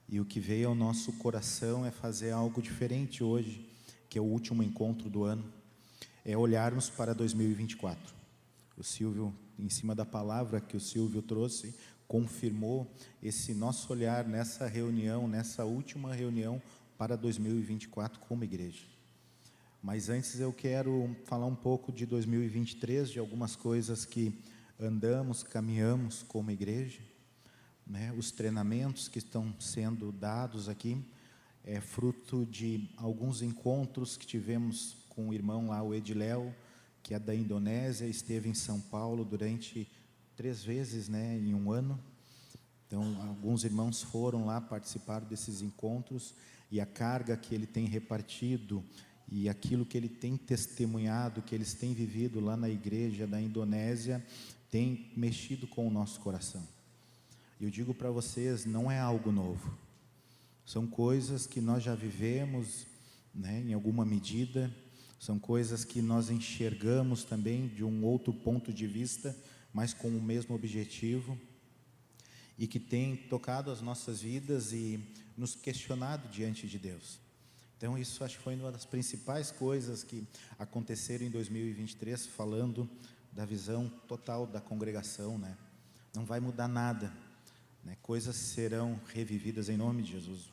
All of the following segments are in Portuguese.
E o que veio ao nosso coração é fazer algo diferente hoje, que é o último encontro do ano, é olharmos para 2024. O Silvio, em cima da palavra que o Silvio trouxe, confirmou esse nosso olhar nessa reunião, nessa última reunião para 2024 como igreja. Mas antes eu quero falar um pouco de 2023, de algumas coisas que andamos, caminhamos como igreja, né? Os treinamentos que estão sendo dados aqui é fruto de alguns encontros que tivemos com o irmão lá, o Ediléo, que é da Indonésia, esteve em São Paulo durante 3 vezes, né, em um ano. Então, alguns irmãos foram lá participar desses encontros, e a carga que ele tem repartido e aquilo que ele tem testemunhado, que eles têm vivido lá na igreja da Indonésia, tem mexido com o nosso coração. Eu digo para vocês, não é algo novo. São coisas que nós já vivemos, né, em alguma medida. São coisas que nós enxergamos também de um outro ponto de vista, mas com o mesmo objetivo, e que tem tocado as nossas vidas e nos questionado diante de Deus. Então isso acho que foi uma das principais coisas que aconteceram em 2023, falando da visão total da congregação, né? Não vai mudar nada, né? Coisas serão revividas em nome de Jesus.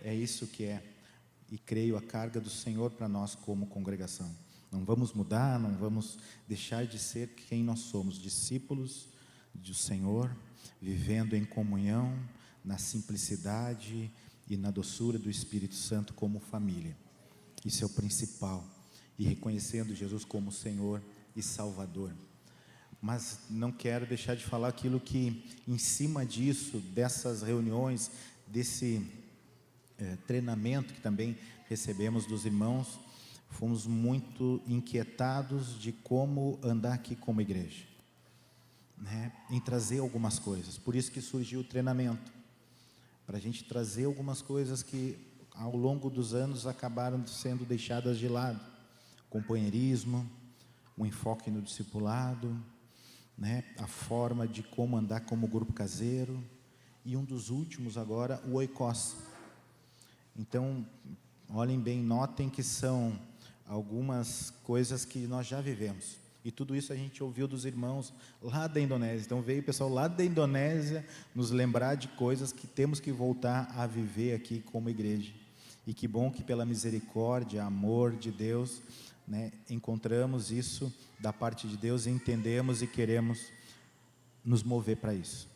É isso que é, e creio, a carga do Senhor para nós como congregação. Não vamos mudar, não vamos deixar de ser quem nós somos, discípulos do Senhor, vivendo em comunhão, na simplicidade e na doçura do Espírito Santo como família. Isso é o principal, e reconhecendo Jesus como Senhor e Salvador. Mas não quero deixar de falar aquilo que, em cima disso, dessas reuniões, desse treinamento que também recebemos dos irmãos, fomos muito inquietados de como andar aqui como igreja, né? Em trazer algumas coisas. Por isso que surgiu o treinamento, para a gente trazer algumas coisas que ao longo dos anos acabaram sendo deixadas de lado. Companheirismo, o enfoque no discipulado, né? A forma de como andar como grupo caseiro, e um dos últimos agora, o oikos. Então, olhem bem, notem que são algumas coisas que nós já vivemos. E tudo isso a gente ouviu dos irmãos lá da Indonésia. Então veio o pessoal lá da Indonésia nos lembrar de coisas que temos que voltar a viver aqui como igreja. E que bom que pela misericórdia, amor de Deus, né, encontramos isso da parte de Deus, entendemos e queremos nos mover para isso.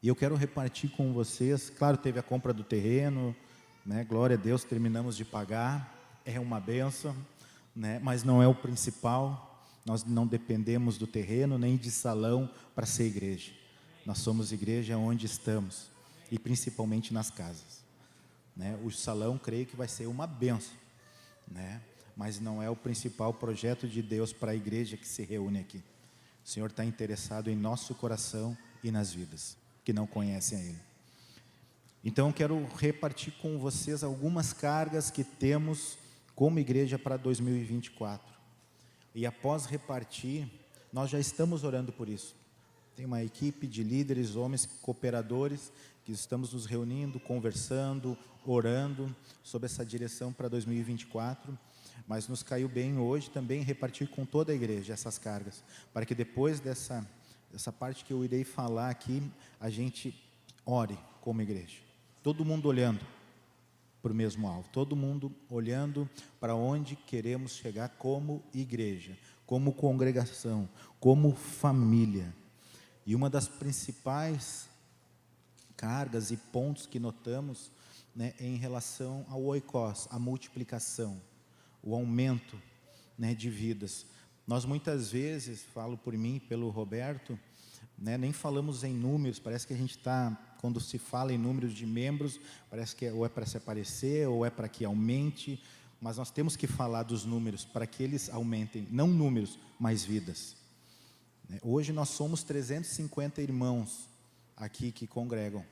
E eu quero repartir com vocês, claro, teve a compra do terreno, né, glória a Deus, terminamos de pagar, é uma bênção, né, mas não é o principal. Nós não dependemos do terreno nem de salão para ser igreja. Nós somos igreja onde estamos, e principalmente nas casas, né? O salão, creio que vai ser uma bênção, né, mas não é o principal projeto de Deus para a igreja que se reúne aqui. O Senhor está interessado em nosso coração e nas vidas que não conhecem a Ele. Então eu quero repartir com vocês algumas cargas que temos como igreja para 2024. E após repartir, nós já estamos orando por isso. Tem uma equipe de líderes, homens, cooperadores, que estamos nos reunindo, conversando, orando sobre essa direção para 2024. Mas nos caiu bem hoje também repartir com toda a igreja essas cargas, para que depois dessa parte que eu irei falar aqui, a gente ore como igreja. Todo mundo olhando para o mesmo alvo, todo mundo olhando para onde queremos chegar como igreja, como congregação, como família. E uma das principais cargas e pontos que notamos, né, é em relação ao oikos, a multiplicação, o aumento, né, de vidas. Nós muitas vezes, falo por mim, pelo Roberto, né, nem falamos em números. Parece que a gente está, quando se fala em números de membros, parece que ou é para se aparecer, ou é para que aumente, mas nós temos que falar dos números, para que eles aumentem, não números, mas vidas. Hoje nós somos 350 irmãos aqui que congregam,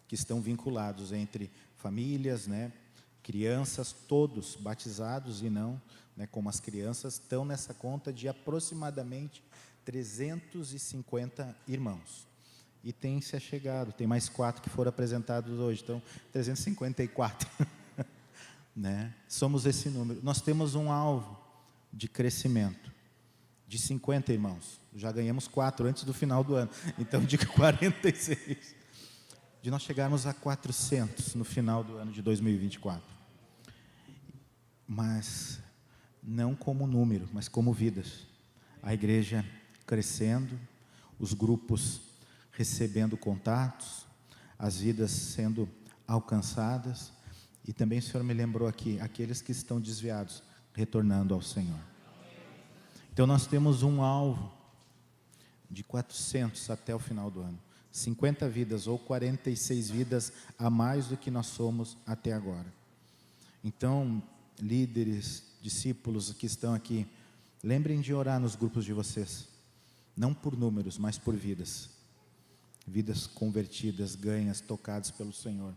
que estão vinculados entre famílias, né, crianças, todos batizados e não, né, como as crianças, estão nessa conta de aproximadamente 350 irmãos. e tem se achegado. Tem mais 4 que foram apresentados hoje, então 354. Né? Somos esse número. Nós temos um alvo de crescimento de 50 irmãos. Já ganhamos 4 antes do final do ano, então digo 46. De nós chegarmos a 400 no final do ano de 2024. Mas não como número, mas como vidas. A igreja crescendo, os grupos recebendo contatos, as vidas sendo alcançadas, e também o Senhor me lembrou aqui, aqueles que estão desviados, retornando ao Senhor. Então nós temos um alvo de 400 até o final do ano, 50 vidas ou 46 vidas a mais do que nós somos até agora. Então, líderes, discípulos que estão aqui, lembrem de orar nos grupos de vocês, não por números, mas por vidas. Vidas convertidas, ganhas, tocadas pelo Senhor.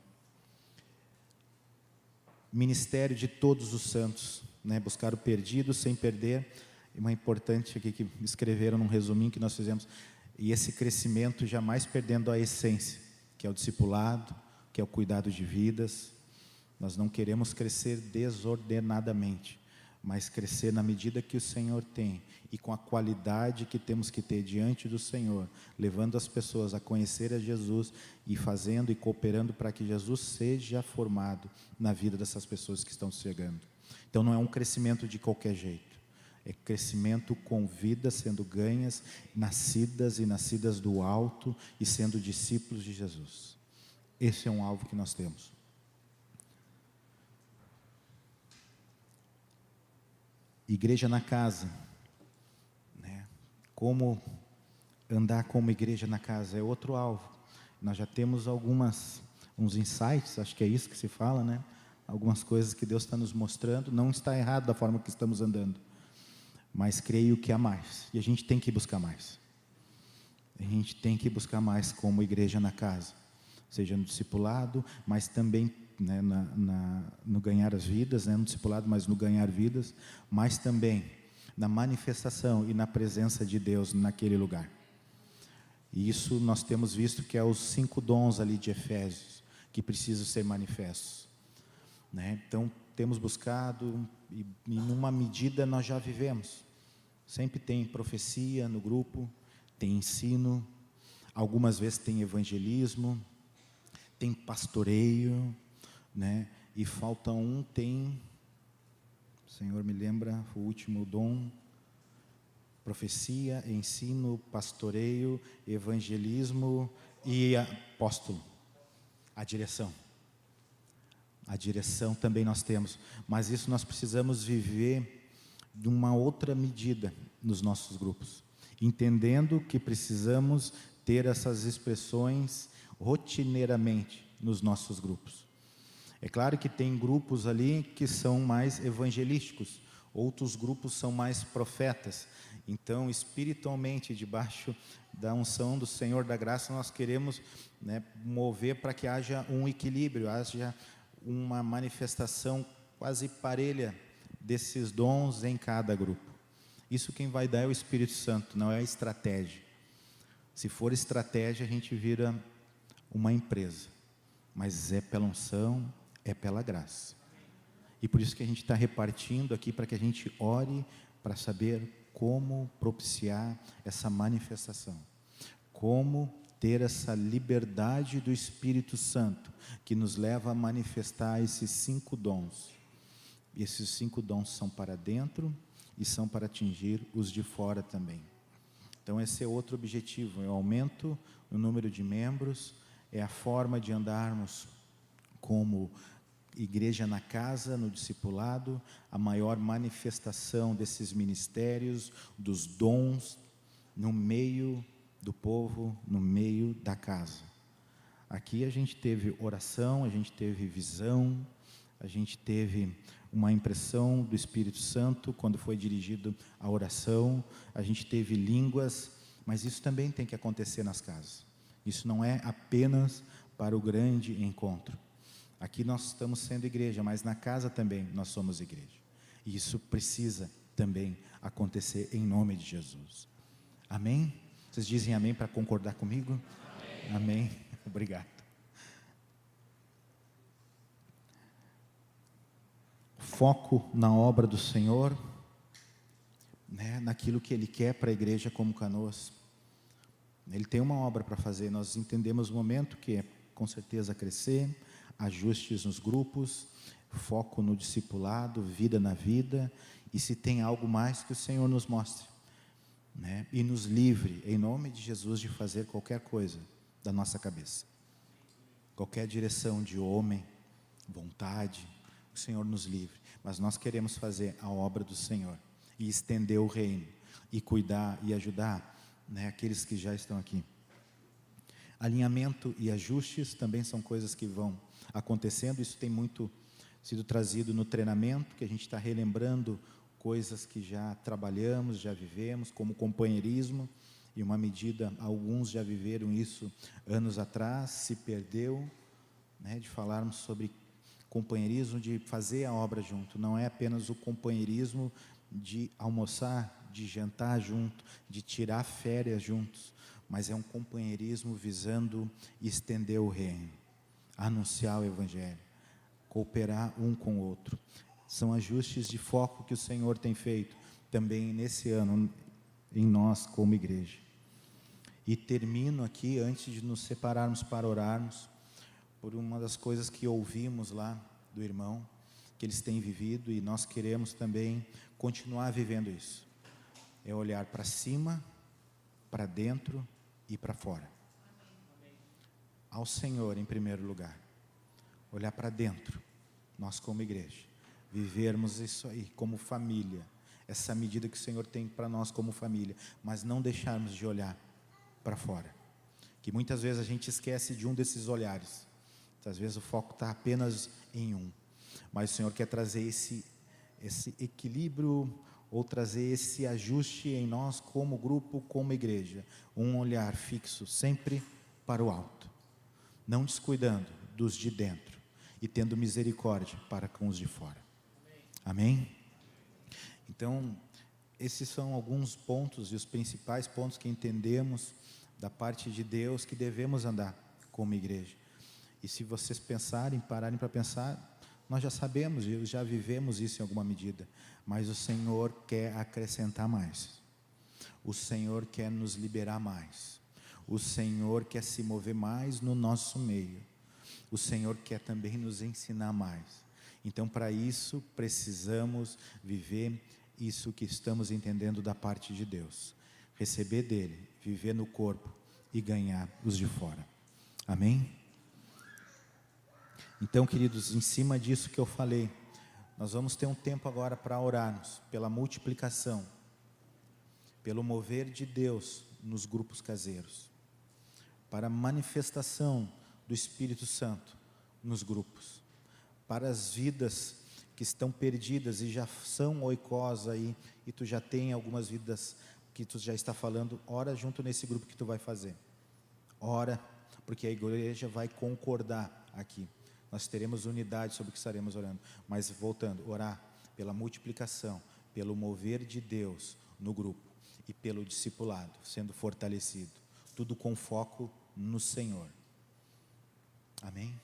Ministério de todos os santos, né? Buscar o perdido sem perder. Uma importante aqui que escreveram num resuminho que nós fizemos. E esse crescimento jamais perdendo a essência, que é o discipulado, que é o cuidado de vidas. Nós não queremos crescer desordenadamente, mas crescer na medida que o Senhor tem e com a qualidade que temos que ter diante do Senhor, levando as pessoas a conhecer a Jesus e fazendo e cooperando para que Jesus seja formado na vida dessas pessoas que estão chegando. Então não é um crescimento de qualquer jeito, é crescimento com vidas sendo ganhas, nascidas e nascidas do alto e sendo discípulos de Jesus. Esse é um alvo que nós temos. Igreja na casa, né? Como andar como igreja na casa é outro alvo. Nós já temos uns insights, acho que é isso que se fala, né? Algumas coisas que Deus está nos mostrando. Não está errado da forma que estamos andando, mas creio que há mais, e a gente tem que buscar mais. A gente tem que buscar mais como igreja na casa, seja no discipulado, mas também, né, no ganhar as vidas, né, no discipulado, mas no ganhar vidas, mas também na manifestação e na presença de Deus naquele lugar. E isso nós temos visto que é os 5 dons ali de Efésios, que precisam ser manifestos, né? Então temos buscado, e numa medida nós já vivemos. Sempre tem profecia no grupo, tem ensino, algumas vezes tem evangelismo, tem pastoreio, né? E falta tem, o Senhor me lembra, o último dom, profecia, ensino, pastoreio, evangelismo e apóstolo. A direção também nós temos, mas isso nós precisamos viver de uma outra medida nos nossos grupos, entendendo que precisamos ter essas expressões rotineiramente nos nossos grupos. É claro que tem grupos ali que são mais evangelísticos, outros grupos são mais profetas. Então, espiritualmente, debaixo da unção do Senhor da graça, nós queremos, né, mover para que haja um equilíbrio, haja uma manifestação quase parelha desses dons em cada grupo. Isso quem vai dar é o Espírito Santo, não é a estratégia. Se for estratégia, a gente vira uma empresa, mas é pela unção, é pela graça. E por isso que a gente está repartindo aqui, para que a gente ore para saber como propiciar essa manifestação, como ter essa liberdade do Espírito Santo, que nos leva a manifestar esses 5 dons. E esses 5 dons são para dentro e são para atingir os de fora também. Então esse é outro objetivo, é o aumento no número de membros, é a forma de andarmos como igreja na casa, no discipulado, a maior manifestação desses ministérios, dos dons, no meio do povo, no meio da casa. Aqui a gente teve oração, a gente teve visão, a gente teve uma impressão do Espírito Santo quando foi dirigido a oração, a gente teve línguas, mas isso também tem que acontecer nas casas. Isso não é apenas para o grande encontro. Aqui nós estamos sendo igreja, mas na casa também nós somos igreja. E isso precisa também acontecer em nome de Jesus. Amém? Vocês dizem amém para concordar comigo? Amém. Amém. Obrigado. Foco na obra do Senhor, né, naquilo que Ele quer para a igreja como Canoas. Ele tem uma obra para fazer. Nós entendemos o momento que é, com certeza, crescer, ajustes nos grupos, foco no discipulado, vida na vida, e se tem algo mais que o Senhor nos mostre, né, e nos livre, em nome de Jesus, de fazer qualquer coisa da nossa cabeça, qualquer direção de homem, vontade, o Senhor nos livre, mas nós queremos fazer a obra do Senhor, e estender o reino, e cuidar e ajudar, né, aqueles que já estão aqui. Alinhamento e ajustes também são coisas que vão acontecendo. Isso tem muito sido trazido no treinamento, que a gente está relembrando coisas que já trabalhamos, já vivemos, como companheirismo, e uma medida, alguns já viveram isso anos atrás, se perdeu, né, de falarmos sobre companheirismo, de fazer a obra junto. Não é apenas o companheirismo de almoçar, de jantar junto, de tirar férias juntos, mas é um companheirismo visando estender o reino, anunciar o Evangelho, cooperar um com o outro. São ajustes de foco que o Senhor tem feito também nesse ano em nós como igreja. E termino aqui, antes de nos separarmos para orarmos, por uma das coisas que ouvimos lá do irmão, que eles têm vivido, e nós queremos também continuar vivendo isso. É olhar para cima, para dentro e para fora. Ao Senhor em primeiro lugar. Olhar para dentro, nós como igreja. Vivermos isso aí como família. Essa medida que o Senhor tem para nós como família. Mas não deixarmos de olhar para fora. Que muitas vezes a gente esquece de um desses olhares. Às vezes o foco está apenas em um. Mas o Senhor quer trazer esse equilíbrio, ou trazer esse ajuste em nós como grupo, como igreja. Um olhar fixo sempre para o alto, não descuidando dos de dentro, e tendo misericórdia para com os de fora. Amém? Então, esses são alguns pontos, e os principais pontos que entendemos da parte de Deus, que devemos andar como igreja. E se vocês pararem para pensar, nós já sabemos, já vivemos isso em alguma medida, mas o Senhor quer acrescentar mais. O Senhor quer nos liberar mais. O Senhor quer se mover mais no nosso meio. O Senhor quer também nos ensinar mais. Então, para isso, precisamos viver isso que estamos entendendo da parte de Deus. Receber dele, viver no corpo e ganhar os de fora. Amém? Então, queridos, em cima disso que eu falei, nós vamos ter um tempo agora para orarmos pela multiplicação, pelo mover de Deus nos grupos caseiros, para a manifestação do Espírito Santo nos grupos, para as vidas que estão perdidas e já são oikós aí, e tu já tem algumas vidas que tu já está falando. Ora junto nesse grupo que tu vai fazer, ora, porque a igreja vai concordar aqui. Nós teremos unidade sobre o que estaremos orando. Mas voltando, orar pela multiplicação, pelo mover de Deus no grupo e pelo discipulado, sendo fortalecido. Tudo com foco no Senhor. Amém?